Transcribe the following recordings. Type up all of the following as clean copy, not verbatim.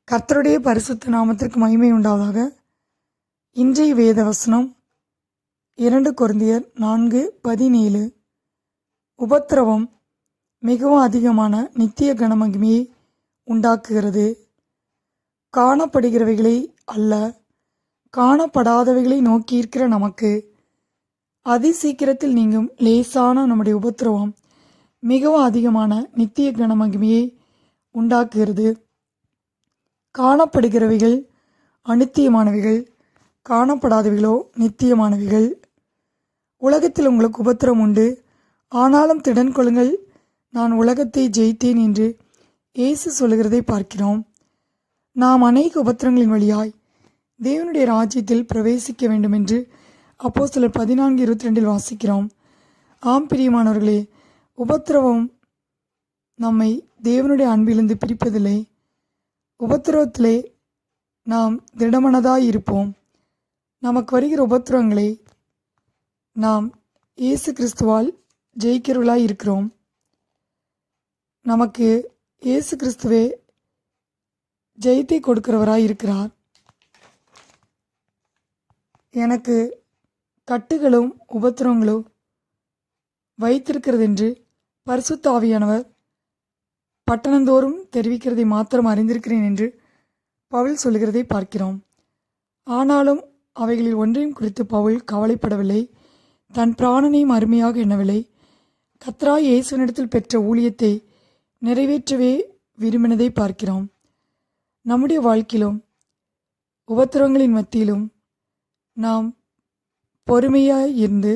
கர்த்தருடைய பரிசுத்த நாமத்திற்கு மகிமை உண்டாவதாக. இன்றைய வேத வசனம் 2 கொரிந்தியர் 4:17. உபத்திரவம் மிகவும் அதிகமான நித்திய கனமகிமையை உண்டாக்குகிறது. காணப்படுகிறவைகளை அல்ல, காணப்படாதவைகளை நோக்கியிருக்கிற நமக்கு அதிசீக்கிரத்தில் நீங்கும் லேசான நம்முடைய உபத்திரவம் மிகவும் அதிகமான நித்திய கனமகிமையை உண்டாக்குகிறது. காணப்படுகிறவைகள் அநித்தியமானவைகள், காணப்படாதவைகளோ நித்தியமானவைகள். உலகத்தில் உங்களுக்கு உபத்திரம் உண்டு, ஆனாலும் திடன் கொள்ளுங்கள், நான் உலகத்தை ஜெயித்தேன் என்று இயேசு சொல்லுகிறதை பார்க்கிறோம். நாம் அநேக உபத்திரங்களின் வழியாய் தேவனுடைய ராஜ்யத்தில் பிரவேசிக்க வேண்டும் என்று அப்போஸ்தலர் 14:22 வாசிக்கிறோம். ஆம் பிரியமானவர்களே, உபத்திரவம் நம்மை தேவனுடைய அன்பிலிருந்து பிரிப்பதில்லை. உபத்திரவத்திலே நாம் திடமனதாய் இருப்போம். நமக்கு வருகிற உபத்திரவங்களை நாம் இயேசு கிறிஸ்துவால் ஜெயிக்கிறவர்களாய் இருக்கிறோம். நமக்கு இயேசு கிறிஸ்துவே ஜெயத்தை கொடுக்கிறவராய் இருக்கிறார். எனக்கு கட்டுகளும் உபத்திரவங்களும் வைத்திருக்கிறது என்று பரிசுத்த ஆவியானவர் பட்டணந்தோறும் தெரிவிக்கிறதை மாத்திரம் அறிந்திருக்கிறேன் என்று பவுல் சொல்லுகிறதை பார்க்கிறோம். ஆனாலும் அவைகளில் ஒன்றையும் குறித்து பவுல் கவலைப்படவில்லை. தன் பிராணனையும் அருமையாக எண்ணவில்லை. கர்த்தராகிய இயேசுவினிடத்தில் பெற்ற ஊழியத்தை நிறைவேற்றவே விரும்பினதை பார்க்கிறோம். நம்முடைய வாழ்க்கையிலும் உபத்திரவங்களின் மத்தியிலும் நாம் பொறுமையாய் இருந்து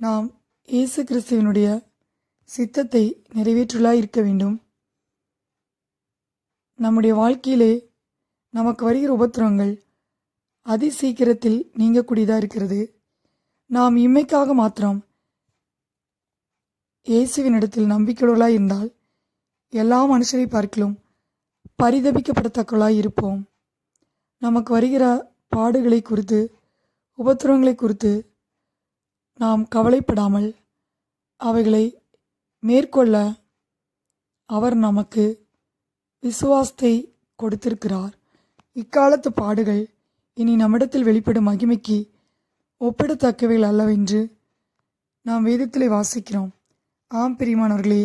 நாம் இயேசு கிறிஸ்துவினுடைய சித்தத்தை நிறைவேற்றலாய் இருக்க வேண்டும். நம்முடைய வாழ்க்கையிலே நமக்கு வருகிற உபத்திரவங்கள் அதிசீக்கிரத்தில் நீங்கக்கூடியதாக இருக்கிறது. நாம் இம்மைக்காக மாத்திரம் இயேசுவினிடத்தில் நம்பிக்கையுள்ளவர்களாய் இருந்தால் எல்லா மனுஷரை பார்க்கிலும் பரிதபிக்கப்படத்தக்கவர்களாய் இருப்போம். நமக்கு வருகிற பாடுகளை குறித்து, உபத்திரவங்களை குறித்து நாம் கவலைப்படாமல் அவைகளை மேற்கொள்ள அவர் நமக்கு விசுவாசத்தை கொடுத்திருக்கிறார். இக்காலத்து பாடுகள் இனி நம்மிடத்தில் வெளிப்படும் மகிமைக்கு ஒப்பிடத்தக்கவைகள் அல்லவென்று நாம் வேதத்திலே வாசிக்கிறோம். ஆம் பிரியமானவர்களே,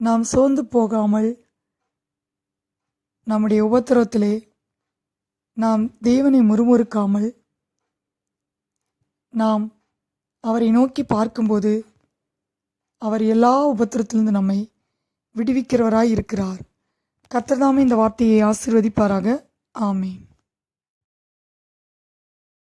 நாம் சோர்ந்து போகாமல் நம்முடைய உபத்திரவத்திலே நாம் தேவனை முறுமுறுக்காமல் நாம் அவரை நோக்கி பார்க்கும்போது அவர் எல்லா உபத்திரத்திலிருந்து நம்மை விடுவிக்கிறவராய் இருக்கிறார். கர்த்தர் தாமே இந்த வார்த்தையை ஆசீர்வதிப்பாராக. ஆமென்.